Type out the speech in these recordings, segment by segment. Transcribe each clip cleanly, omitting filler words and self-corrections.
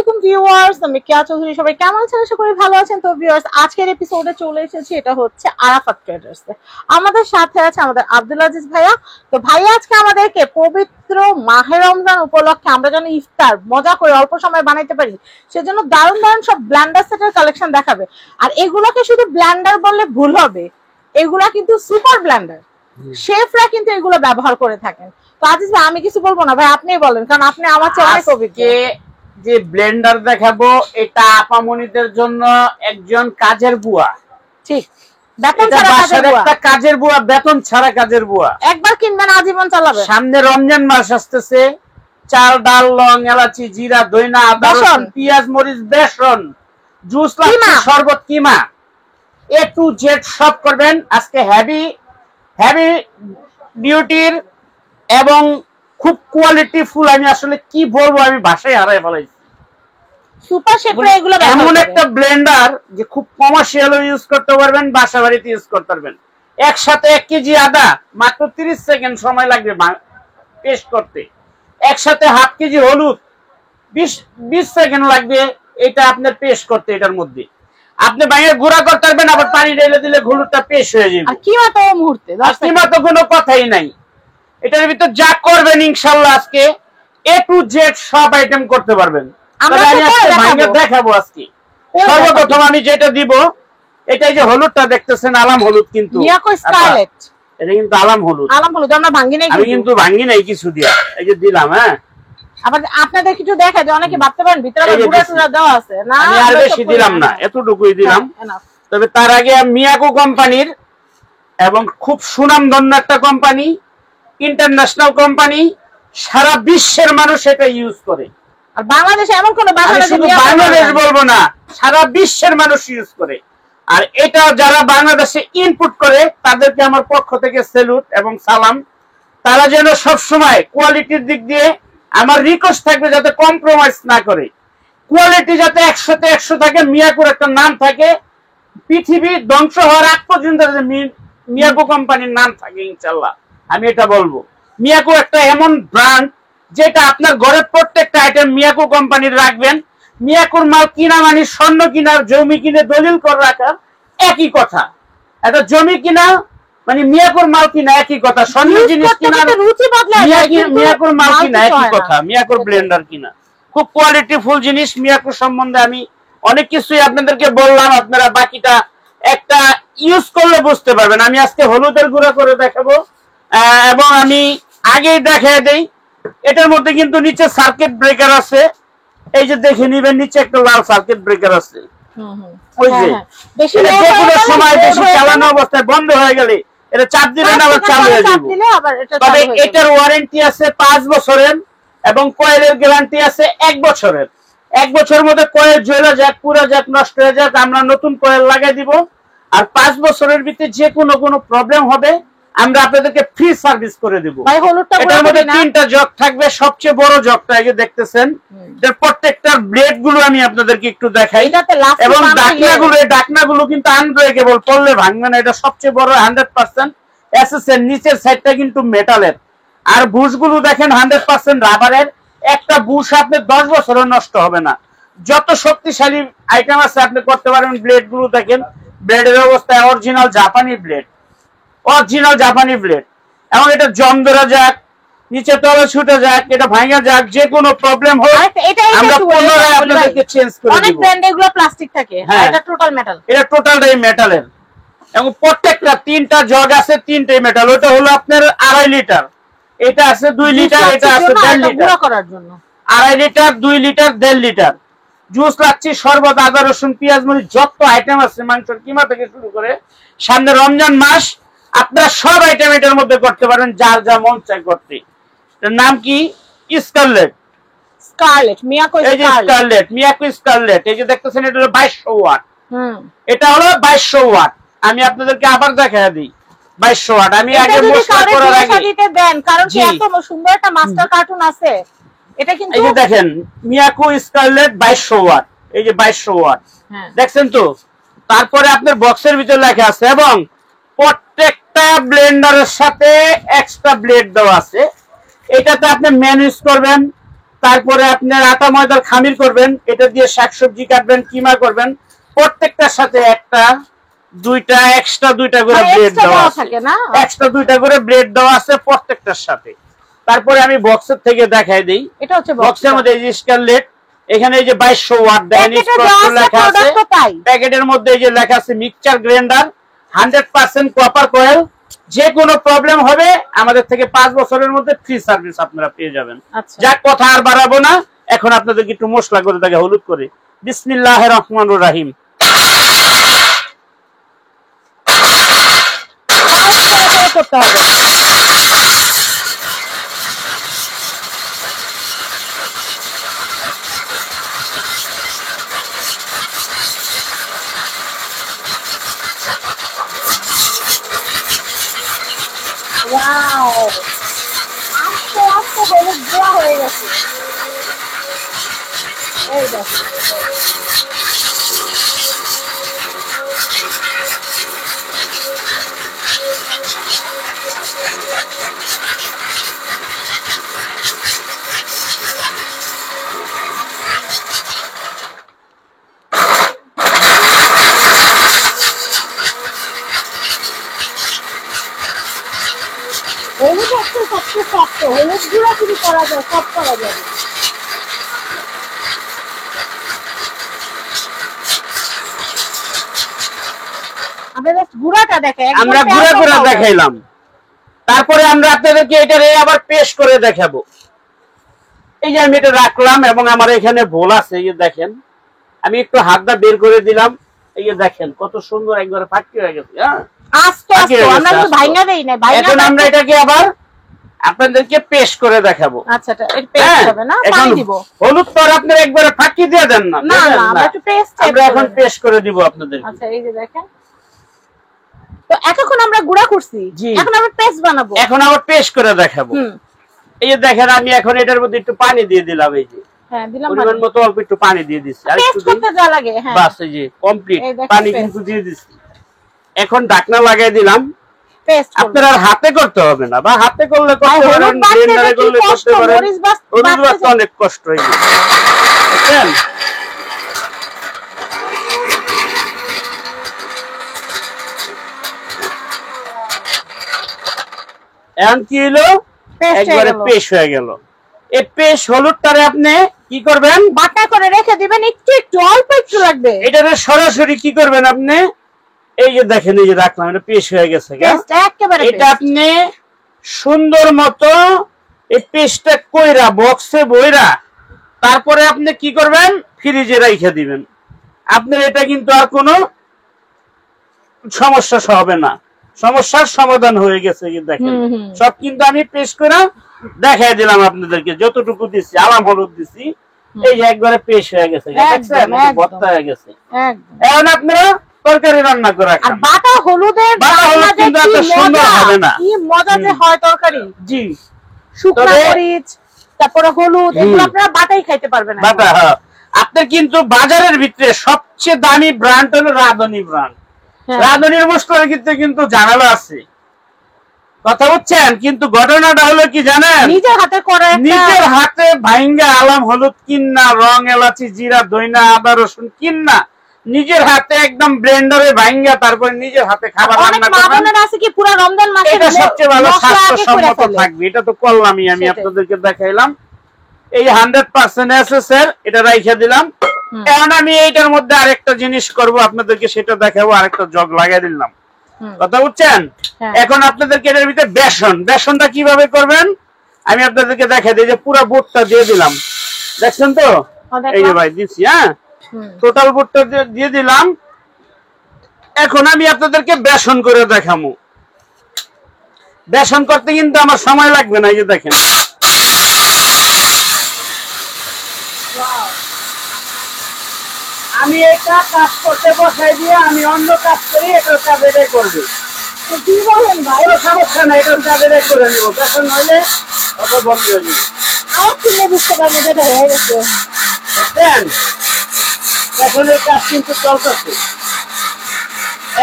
আলাইকুম ভিউয়ার্স, আমি কেয়া চৌধুরী। সবাই কেমন আছেন? আশা করি ভালো আছেন। তো ভিউয়ার্স, আজকের এপিসোডে চলে এসেছি, এটা হচ্ছে আরাফাত ট্রেডার্স। আমাদের সাথে আছে আমাদের আব্দুল আজিজ ভাইয়া। তো ভাইয়া আজকে আমাদেরকে পবিত্র মাহে রমজান উপলক্ষে আমরা যেন ইফতার মজা করে অল্প সময় বানাইতে পারি, সেজন্য দারুণ দারুণ সব ব্লেন্ডার সেটের কালেকশন দেখাবে। আর এগুলোকে শুধু ব্লেন্ডার বললে ভুল হবে, এগুলা কিন্তু সুপার ব্লেন্ডার, শেফরা কিন্তু এগুলো ব্যবহার করে থাকেন। তো আজিজ ভাই, আমি কিছু বলবো না ভাই, আপনিই বলেন, কারণ আপনি আমার চেয়ে অনেক অভিজ্ঞ। যে ব্লেন্ডার দেখাবো এটা আপামনিদের জন্য একজন কাজের বুয়া। ঠিক, বেতন ছাড়া কাজের বুয়া, একটা কাজের বুয়া, বেতন ছাড়া কাজের বুয়া। একবার কিনবেন আজীবন চালাবে। সামনে রমজান মাস আসতেছে, চাল ডাল লং এলাচি জিরা দইনা আদা রসুন পেঁয়াজ মরিচ বেসন জুস লাগবে শরবত কিমা এ টু জেড সব করবেন আজকে। হেভি হেভি ডিউটির এবং খুব কোয়ালিটি ফুল। আমি আসলে কি বলবো, আমি ভাষায় হারাই ফেলাইছি। সুপার শেফরা এগুলো এমন একটা ব্লেন্ডার যে খুব কমার্শিয়াল ইউজ করতে পারবেন, বাসা বাড়িতে ইউজ করতে পারবেন। একসাথে 1 কেজি আদা মাত্র 30 সেকেন্ড সময় লাগবে পেস্ট করতে। একসাথে হাফ কেজি হলুদ 20 সেকেন্ড লাগবে এটা আপনার পেস্ট করতে। এটার মধ্যে আপনি বাইরে গুঁড়া করতে পারবেন, আবার পানি ঢেলে দিলে হলুদটা পেস্ট হয়ে যাবে। আর কিমা তো মুহূর্তে, কিমা তো কোনো কথাই নাই। এটার ভিতর যা করবেন ইনশাআল্লাহ আজকে এ টু জেড সব আইটেম করতে পারবেন। আমি আজকে দেখাবো। আজকে সর্বপ্রথম আমি যেটা দিব, এটা যে হলুদটা দেখতেছেন আলাম হলুদ, কিন্তু মিয়াকো স্কারলেট, এটা কিন্তু আলাম হলুদ। আলাম হলুদ আমরা ভাঙি নাই, আমি কিন্তু ভাঙি নাই কিছু দিয়া, এই যে দিলাম। হ্যাঁ, আবার আপনাদের কিছু দেখা যায়, অনেকে ভাবতে পারেন ভিতরে আবার গুঁড়া টুড়া দেওয়া আছে না। আমি আর বেশি দিলাম না, এতটুকুই দিলাম। তবে তার আগে মিয়াকো কোম্পানির এবং খুব সুনামধন্য একটা কোম্পানি, ইন্টারন্যাশনাল কোম্পানি, সারা বিশ্বের মানুষ এটা ইউজ করে। আর বাংলাদেশে এমন কোন বাংলাদেশ বলবো না, সারা বিশ্বের মানুষ ইউজ করে। আর এটা যারা বাংলাদেশে ইনপুট করে তাদেরকে আমার পক্ষ থেকে স্যালুট এবং সালাম। তারা যেন সব সময় কোয়ালিটির দিক দিয়ে, আমার রিকোয়েস্ট থাকবে যাতে কম্প্রোমাইজ না করে, কোয়ালিটি যাতে 100তে 100 থাকে, মিয়াকোর একটা নাম থাকে, পৃথিবী ধ্বংস হওয়ার আগ পর্যন্ত মিয়াকো কোম্পানির নাম থাকে ইনশাআল্লাহ। আমি এটা বলবো, মিয়াকো একটা এমন ব্র্যান্ড যেটা আপনার ঘরের প্রত্যেকটা আইটেম মিয়াকো কোম্পানির রাখবেন। মিয়াকোর মাল কিনা মানে স্বর্ণ কিনার, জমি কিনে দলিল করে রাখা একই কথা। একটা জমি কিনা মানে মিয়াকোর মাল কিনা একই কথা, স্বর্ণ জিনিস কিনা মিয়াকোর মাল কিনা একই কথা, মিয়াকোর ব্লেন্ডার কিনা। খুব কোয়ালিটি ফুল জিনিস। মিয়াকো সম্বন্ধে আমি অনেক কিছুই আপনাদেরকে বললাম, আপনারা বাকিটা একটা ইউজ করলে বুঝতে পারবেন। আমি আজকে হলুদের গুঁড়া করে দেখাবো এবং আমি আগেই দেখাই দেই, এটার মধ্যে কিন্তু নিচে সার্কিট ব্রেকার আছে। এই যে দেখে নিবেন, নিচে একটা লাল সার্কিট ব্রেকার আছে। ওই যে যেকোনো সময় বেশি চালানো অবস্থায় বন্ধ হয়ে গেলে এটা চাপ দিবেন, আবার চালু হয়ে যাবে। তবে এটার ওয়ারেন্টি আছে 5 বছরের এবং কয়েলের গ্যারান্টি আছে 1 বছরের। 1 বছরের মধ্যে কয়েল জ্বলে যাক, পুরো যাক, নষ্ট হয়ে যাক, আমরা নতুন কয়েল লাগাই দিব। আর 5 বছরের ভিতরে যে কোনো প্রবলেম হবে আমরা আপনাদেরকে ফ্রি সার্ভিস করে দেব। এটার মধ্যে 3টা জগ থাকবে, সবচেয়ে বড় জগটা এই যে দেখতেছেন। এর প্রত্যেকটার ব্লেড গুলো আমি আপনাদেরকে একটু দেখাই, এবং ডাকনাগুলো কিন্তু আনব্রেকেবল, পড়লে ভাঙবে না। এটা সবচেয়ে বড় 100% এসএসএর। নিচের সাইডটা কিন্তু মেটালের। আর বুশগুলো দেখেন 100% রাবারের। একটা বুশ আপনি 10 বছরও নষ্ট হবে না। যত শক্তিশালী আইটেম আছে আপনি করতে পারবেন। ব্লেড গুলো দেখেন, ব্লেডের অবস্থা অরিজিনাল জাপানি ব্লেড, অরিজিনাল জাপানি ব্লেড। এবং এটা জং ধরা যাক, নিচে তলে ছুটে যাক, এটা ভাঙা যাক, যে কোনো প্রবলেম হোক আমরা পুনরায় আপনাদেরকে চেঞ্জ করে দেব। অনেক ব্র্যান্ডে এগুলো প্লাস্টিক থাকে, এটা টোটাল মেটাল। এটা টোটালটাই মেটালের, এবং প্রত্যেকটা 3টা জগ আছে, 3টাই মেটাল। ওটা হলো আপনার 2.5 লিটার, এটা আছে 2 লিটার, এটা আছে 1.5 লিটার। গুঁড়া করার জন্য 2.5 লিটার, 2 লিটার, 1.5 লিটার। জুস লাগছে, শরবত, আদা রসুন পেঁয়াজ মরিচ যত আইটেম আছে, মাংসের কিমা থেকে শুরু করে। সামনে রমজান মাস, আপনারা সব আইটেম এটার মধ্যে করতে পারবেন, যার যা মন চাই করতে। এর নাম কি? স্কারলেট। Scarlett Miyako Scarlett. এই যে স্কারলেট, মিয়াকো স্কারলেট। এই যে দেখতেছেন, এটা হলো 2200 ওয়াট। এটা হলো 2200 ওয়াট। আমি আপনাদেরকে আবার দেখায় দিই, 2200 ওয়াট। আমি আগে মোস্টার করার আগে দিতে দেন, কারণ কি এত সুন্দর একটা মাস্টার কার্টুন আছে। এটা কিন্তু এই যে দেখেন, মিয়াকো স্কারলেট 2200 ওয়াট। এই যে 2200 ওয়াট দেখছেন তো। তারপরে আপনার বক্সের ভিতরে লেখা আছে, এবং প্রত্যেকটা ব্লেন্ডারের সাথে এক্সট্রা ব্লেড দেওয়া আছে। এটাতে আপনি ম্যান ইউজ করবেন, তারপরে আপনার আটা ময়দার খামির করবেন, এটা দিয়ে শাকসবজি কাটবেন, কিমা করবেন, প্রত্যেকটার সাথে একটা দুইটা এক্সট্রা দুইটা করে ব্রেড দেওয়া থাকে না, এক্সট্রা দুইটা করে ব্রেড দেওয়া আছে প্রত্যেকটার সাথে। তারপরে আমি বক্সের থেকে দেখাই দেই, এটা হচ্ছে বক্সের মধ্যে এই যে স্কারলেট, এখানে এই যে 2200 ওয়াট ডাইনিস লেখা আছে, প্যাকেটের মধ্যে এই যে লেখা আছে মিক্সচার গ্রাইন্ডার 100% কপার কয়েল। যে কোনো প্রবলেম হবে আমাদের থেকে 5 বছরের মধ্যে ফ্রি সার্ভিস আপনারা পেয়ে যাবেন। যা কথা আর বাড়াবো না, এখন আপনাদেরকে একটু মশলা করে দেখে হলুদ করে। বিসমিল্লাহির রহমানির রহিম। করতে হবে ওয়াও, আস্তে আস্তে হলুদ গুঁড়া হয়ে গেছে। এই দেখো হলুদ একটু সবচেয়ে শক্ত, হলুদ গুঁড়া যদি করা যায় সব করা যাবে। গুঁড়াটা দেখে আমরা গুঁড়া দেখাইলাম, তারপরে আমরা আপনাদেরকে এটারে আবার পেস্ট করে দেখাবো। এই যে আমি এটা রাখলাম এবং আমার এখানে বোল আছে, এই যে দেখেন আমি একটু হাতটা বের করে দিলাম, এই যে দেখেন কত সুন্দর একবারে ফাটি হয়ে গেছে। হ্যাঁ আস্তে আস্তে আমরা তো ভাঙা দেই না, এখন আমরা এটাকে আবার আপনাদেরকে পেস্ট করে দেখাবো। আচ্ছা এটা পেস্ট হবে না, পানি দিব। হলুদ তো আপনারা একবারে ফাটি দিয়ে দেন না, না না আমরা একটু পেস্ট, আমরা এখন পেস্ট করে দিব আপনাদেরকে। আচ্ছা এই যে দেখেন, তো এতক্ষণ আমরা গুঁড়া করছি, এখন আমরা পেস্ট বানাবো, এখন আবার পেস্ট করে দেখাবো। এই যে দেখেন আমি এখন এটার মধ্যে একটু পানি দিয়ে দিলাম, এই যে হ্যাঁ দিলাম, পরিমাণ মতো অল্প একটু পানি দিয়ে দিচ্ছি, আর একটু করতে যা লাগে হ্যাঁ বাস এই যে কমপ্লিট পানি কিন্তু দিয়ে দিচ্ছি। এখন ঢাকনা লাগাই দিলাম। পেস্ট আপনারা হাতে করতে হবে না, বা হাতে করলে করতে পারেন, ব্লেন্ডারে করলে করতে পারেন, হলুদ বাটতে অনেক কষ্ট হয়ে যায়, বুঝছেন? এখন কি হলো, একবারে পেস্ট হয়ে গেল। এই পেস্ট হলুদটারে আপনি কি করবেন, বাটা করে রেখে দিবেন, একটু একটু অল্প একটু লাগবে। এটারে সরাসরি কি করবেন আপনি, এই যে দেখেন এই যে রাখলাম, এটা পেস্ট হয়ে গেছে। এটা আপনি সুন্দর মতো এই পেস্টটা কইরা বক্সে বইরা তারপরে আপনি কি করবেন, ফ্রিজে রেখে দিবেন। আপনার এটা কিন্তু আর কোনো সমস্যা হবে না, সমস্যার সমাধান হয়ে গেছে। দেখেন সব কিন্তু আমি পেস্ট করে দেখাই দিলাম আপনাদেরকে, যতটুকু দিচ্ছি আলাম হলুদ দিচ্ছি, এই যে একবারে পেস্ট হয়ে গেছে, ভর্তা হয়ে গেছে। এখন আপনারা তরকারি রান্না করে রাখেন, বাটা হলুদের কিন্তু এত সুন্দর হবে না, কি মজা যে হয় তরকারি। জি শুকনো মরিচ তারপরে হলুদ এগুলো আপনারা বাটাই খাইতে পারবেন। বাটা হ্যাঁ, আপনার কিন্তু বাজারের ভিতরে সবচেয়ে দামি ব্র্যান্ড হলো রাঁধুনি ব্র্যান্ড। রাঁধুনির মশলার কিন্তু জানালা আছে, কথা বুঝছেন? কিন্তু ঘটনাটা হলো কি জানেন, নিজের হাতে করে, নিজের হাতে ভাইঙ্গা আলাম হলুদ কিন্না, রং এলাচি জিরা দইনা আদা রসুন কিন্না, নিজের হাতে একদম ব্লেন্ডারে ভাইঙ্গা তারপর নিজের হাতে খাবার রান্না করবেন। আছে কি পুরো রমজান মাসে এটা সবচেয়ে ভালো স্বাস্থ্যসম্মত থাকবে। এটা তো করলামই, আমি আপনাদেরকে দেখাইলাম। এই 100% এসএসআর এটা রাইখা দিলাম। এখন আমি এইটার মধ্যে আরেকটা জিনিস করব আপনাদেরকে, সেটা দেখাবো। আরেকটা জগ লাগাই দিলাম, কথা বুঝছেন? এখন আপনাদেরকে এর ভিতরে বেসনটা কিভাবে করবেন আমি আপনাদেরকে দেখাই দিই। যে পুরো বুটটা দিয়ে দিলাম, দেখছেন তো? এই যে ভাই দিচ্ছি, হ্যাঁ টোটাল বুটটা দিয়ে দিলাম। এখন আমি আপনাদেরকে বেসন করে দেখাবো। বেসন করতে কিন্তু আমার সময় লাগবে না, এই যে দেখেন আমি এটা কাজ করতে বসাই দিয়ে আমি অন্য কাজ করি, এটা কাজে করবো। কি বলেন ভাই? সমস্যা নাই, এটা কাজে করে নিব। বেসন হইলে অত বন্ধ হয়ে যাবে। আমার কিনে বুঝতে পারবো যেটা হয়ে গেছে। দেখেন বেসনের কাজ কিন্তু চলতেছে,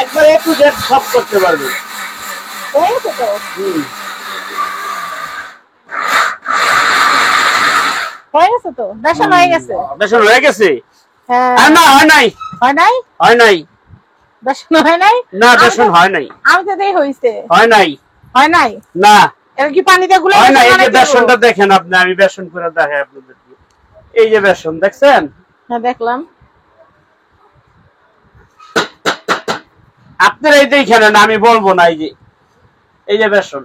একবার একটু জেড সব করতে পারবে। হয়ে গেছে তো? হয়ে গেছে তো, বেসন হয়ে গেছে। বেসন হয়ে গেছে? হ্যাঁ। আর না, হয় নাই। হয় নাই? হয় নাই। বেসন হয় নাই? না, বেসন হয় নাই। আমি তো দেই হইছে। হয় নাই। হয় নাই? না। এর কি পানি দিয়ে গুলে হয় না। এই গেছে? যে বেসনটা দেখেন আপনি, আমি বেসন করে দেখাই আপনাদেরকে। এই যে বেসন দেখছেন? হ্যাঁ দেখলাম। আপনারা এই দেখেন না, আমি বলবো না। এই যে বেসন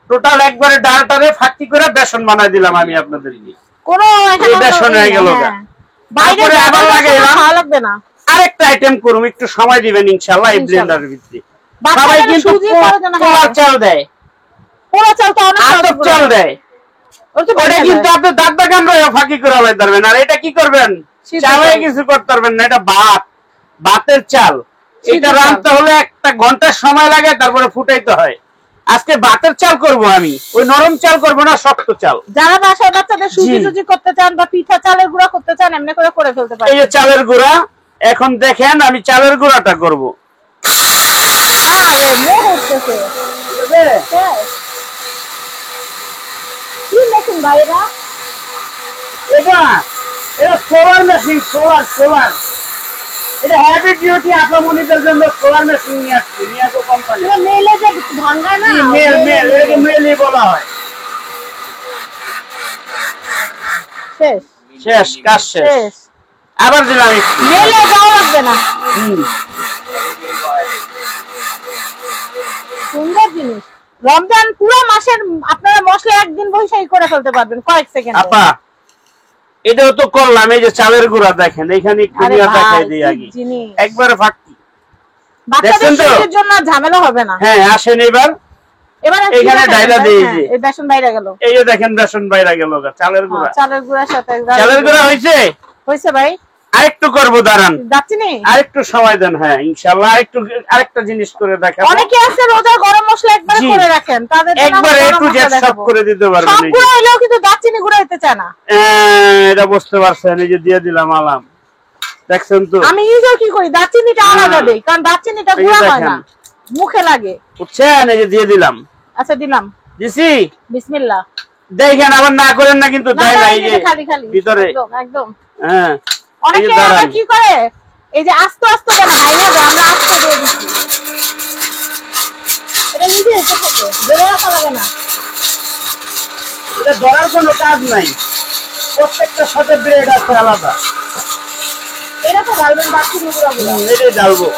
টোটাল একবারে ডালটারে ফাঁকি করে বেসন বানাই দিলাম আমি আপনাদেরকে। কোনো এই বেসন হয়ে গেল। তারপরে আবার লাগাইলাম। ভালো লাগবে না। আরেকটা আইটেম করুম, একটু সময় দিবেন ইনশাআল্লাহ এই ব্লেন্ডারের ভিতরে। সবাই কিন্তু পোলার চাল দেয়, পোলার চাল তো অনেক আতপ চাল দেয়। ওটা কিন্তু আপনি দাঁত কামড়ে ফাঁকি করে আলাই পারবেন। আর এটা কি করবেন? চালে কিছু করতে পারবেন না। এটা ভাতের চাল। এটা রান্নতে হলে 1 ঘন্টা সময় লাগে, তারপরে ফুটাইতে হয়। আজকে ভাতের চাল করব আমি, ওই নরম চাল করব না, শক্ত চাল। যারা বাসায় বাচ্চাদের সুজি করতে চান বা পিঠা চালের গুঁড়া করতে চান, এমনি করে ফেলতে পারেন। এই যে চালের গুঁড়া, এখন দেখেন আমি চালের গুঁড়াটা করব। আরে মোহ উঠতেছে। কি মেশিন ভাই এটা? এটা সোলার মেশিন। সোলার এটা হেভি ডিউটি আপামনিদের জন্য সোলার মেশিন নিয়ে আসছে মিয়াকো কোম্পানি। এটা মেলে যে ভাঙায় না? এটাকে মেলই বলা হয়। শেষ, কাজ শেষ। আবার দিলাম একটু। মেলে যাওয়া লাগবে না। সুন্দর জিনিস। রমজান পুরো মাসের আপনারা মশলা একদিন বসেই করে ফেলতে পারবেন কয়েক সেকেন্ডে। আপা এটাও তো করলাম। এই যে চালের গুঁড়া দেখেন, এখানে খুলিয়া দেখাই দিই আগে একবারে ফাঁকি। বাচ্চাদের জন্য ঝামেলা হবে না। হ্যাঁ, আসেন এবার এখানে ডাইলা দিয়ে এই বেসন বাইরে গেল। এই যে দেখেন বেসন বাইরে গেল। চালের গুঁড়া, চালের গুঁড়ার সাথে চালের গুঁড়া হইছে ভাই। আরেকটু করব, দাঁড়ান। দারচিনি আরেকটু সময় দেন। হ্যাঁ ইনশাআল্লাহ আরেকটা জিনিস করে দেখাবো। অনেকে আছে রোজা গরম মশলা একবারে করে রাখেন, তাদের জন্য একবারে একটু জেট সব করে দিতে পারবেন। সব গুঁড়া হইলেও কিন্তু দারচিনি গুঁড়া হইতে চায় না। এটা বুঝতে পারছেন? এই যে দিয়ে দিলাম আলাম, দেখছেন তো? আমি নিজেও কি করি, দারচিনিটা আলাদা দেই, কারণ দারচিনিটা গুঁড়া হয় না, মুখে লাগে। বুঝছেন? এই যে দিয়ে দিলাম। আচ্ছা দিলাম, দিছি। বিসমিল্লাহ। দেখেন আবার না করেন না কিন্তু, তাই না? এই যে খালি খালি ভিতরে একদম। হ্যাঁ, অনেকে আবার কি করে, এই যে আস্তে আস্তে দেয় না, ভাইয়া দেয়, আমরা আস্তে দিয়ে দিচ্ছি। এটা নিজে এসে থাকে, ধরে রাখা লাগে না। এটা ধরার কোনো কাজ নাই, প্রত্যেকটা সাথে ব্রেড আছে আলাদা। এটা তো ঢালবেন দারচিনি গুঁড়া গুঁড়া। এটাই ঢালবো।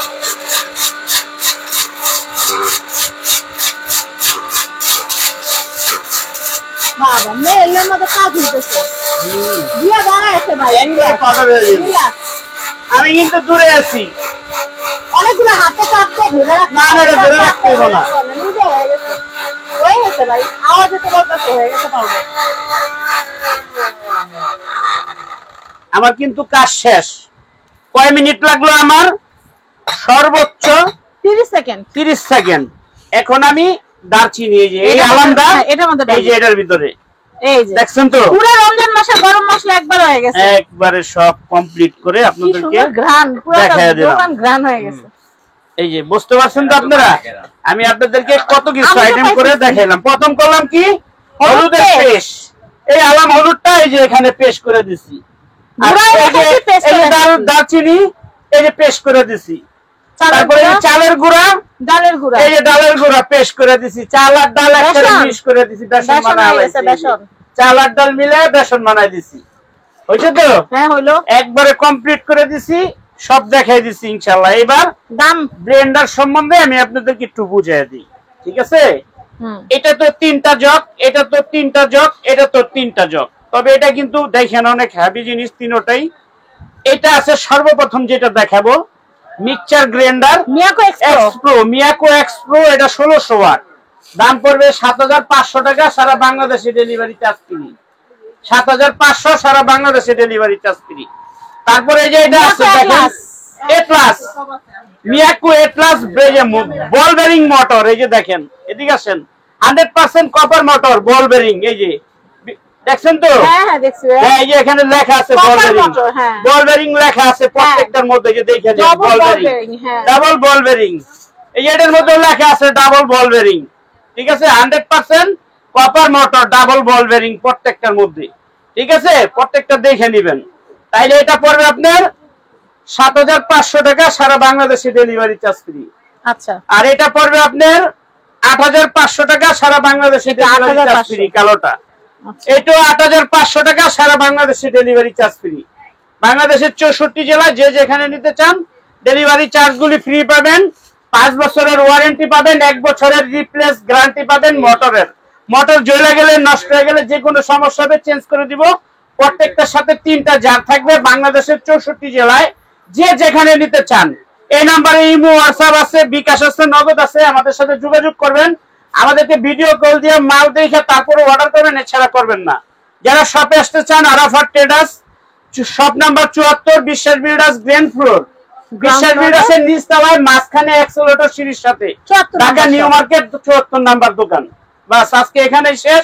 বাবা মেয়ের মধ্যে কাজ হইতেছে। দিয়া দাঁড়াইছে ভাই। আমি কিন্তু দূরে আছি, অনেকগুলো হাতে কাটতে ধরে রাখতে। না না, ধরে রাখতে হবে না। নিজে হয়ে গেছে, হয়ে গেছে ভাই। আওয়াজ তো বলতেছে হয়ে গেছে। পারবো। আমার কিন্তু কাজ শেষ। কয় মিনিট লাগলো আমার? সর্বোচ্চ 30 সেকেন্ড। 30 সেকেন্ড। এখন আমি দারচিনি, এই যে এই আলামদা, এটার মধ্যে এই যে এটার ভিতরে, এই যে দেখছেন তো? পুরো রমজান মাসে গরম মশলা একবার হয়ে গেছে, একবারে সব কমপ্লিট করে আপনাদেরকে ঘ্রাণ পুরো দেখায় দিলাম। ঘ্রাণ হয়ে গেছে। এই যে বুঝতে পারছেন তো আপনারা? আমি আপনাদেরকে কত কিছু আইটেম করে দেখাইলাম। প্রথম করলাম কি? হলুদের পেস্ট। এই আলাম হলুদটা এই যে এখানে পেস্ট করে দিছি। আর এই যে দারচিনি এই যে পেস্ট করে দিছি। তারপরে চালের গুঁড়া, ডালের গুঁড়া, এই যে ডালের গুঁড়া পেস্ট করে দিছি। চাল আর ডাল একসাথে মিক্স করে দিছি, বেসন বানাই দিছি। চাল আর ডাল মিলে বেসন বানাই দিছি। হইছে তো? হ্যাঁ হইলো। একবারে কমপ্লিট করে দিছি, সব দেখাই দিছি ইনশাআল্লাহ। এবার দাম ব্লেন্ডার সম্বন্ধে আমি আপনাদেরকে একটু বুঝিয়ে দিই, ঠিক আছে? এটা তো 3টা জগ, এটা তো 3টা জগ, এটা তো 3টা জগ। তবে এটা কিন্তু দেখেন অনেক হেভি জিনিস তিনটাই। এটা আছে সর্বপ্রথম যেটা দেখাবো, mixture grinder Miyako x pro. এটা 1600 ওয়াট, দাম পড়বে 7500 টাকা। সারা বাংলাদেশে ডেলিভারি চার্জ ফ্রি। 7500 সারা বাংলাদেশে ডেলিভারি চার্জ ফ্রি। তারপরে এই যে এটা আছে দেখেন, এ প্লাস, মিয়াকো এ প্লাস বল বেরিং মোটর। এই যে দেখেন, এদিকে আসেন, 100% কপার মোটর, বল বেরিং। এই যে দেখছেন তো? হ্যাঁ হ্যাঁ দেখছি। হ্যাঁ, এই যে এখানে লেখা আছে বল বেরিং। বল বেরিং লেখা আছে প্রত্যেকটার মধ্যে, যে দেখেন বল বেরিং, ডাবল বল বেরিং। এই যে এটার মধ্যে লেখা আছে ডাবল বল বেরিং, ঠিক আছে? 100% কপার মোটর, ডাবল বল বেরিং প্রত্যেকটার মধ্যে, ঠিক আছে, প্রত্যেকটা দেখে নিবেন। তাইলে এটা পড়বে আপনার ৭৫০০ টাকা, সারা বাংলাদেশে ডেলিভারি চার্জ ফ্রি। আচ্ছা, আর এটা পড়বে আপনার ৮৫০০ টাকা, সারা বাংলাদেশে ডেলিভারি চার্জ ফ্রি। কালোটা এটা ৮৫০০ টাকা, সারা বাংলাদেশে ডেলিভারি চার্জ ফ্রি। বাংলাদেশের ৬৪ জেলায় যে যেখানে নিতে চান ডেলিভারি চার্জ গুলি ফ্রি পাবেন। 5 বছরের ওয়ারেন্টি পাবেন, 1 বছরের রিপ্লেস গ্যারান্টি পাবেন। মোটর জ্বলে গেলে, নষ্ট হয়ে গেলে, যে কোনো সমস্যা হবে চেঞ্জ করে দিব। প্রত্যেকটার সাথে 3টা জার থাকবে। বাংলাদেশের 64 জেলায় যে যেখানে নিতে চান এই নাম্বারে ইমো, হোয়াটসঅ্যাপ আছে, বিকাশ আছে, নগদ আছে, আমাদের সাথে যোগাযোগ করবেন। আমাদেরকে ভিডিও কল দিয়ে মাল দেখে তারপরে অর্ডার করবেন, এছাড়া করবেন না। যারা শপে আসতে চান, আরাফাত ট্রেডার্স, শপ নাম্বার 74, বিশ্বাস বিল্ডার্স, গ্রাউন্ড ফ্লোর। বিশ্বাস বিল্ডার্সের নিচ তলায়, মাঝখানে এক্সেলেটর সিঁড়ির সাথে, ঢাকা নিউ মার্কেট 74 নাম্বার দোকান। বাস, আজকে এখানেই শেষ।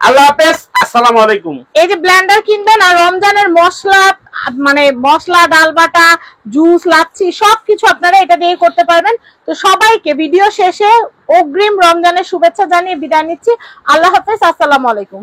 আল্লাহ হাফেজ, আসসালামু আলাইকুম। এই যে ব্লেন্ডার কিনবেন আর রমজানের মশলা, মানে মশলা, ডাল বাটা, জুস, লাচ্ছি সবকিছু আপনারা এটা দিয়ে করতে পারবেন। তো সবাইকে ভিডিও শেষে অগ্রিম রমজানের শুভেচ্ছা জানিয়ে বিদায় নিচ্ছি। আল্লাহ হাফেজ, আসসালামু আলাইকুম।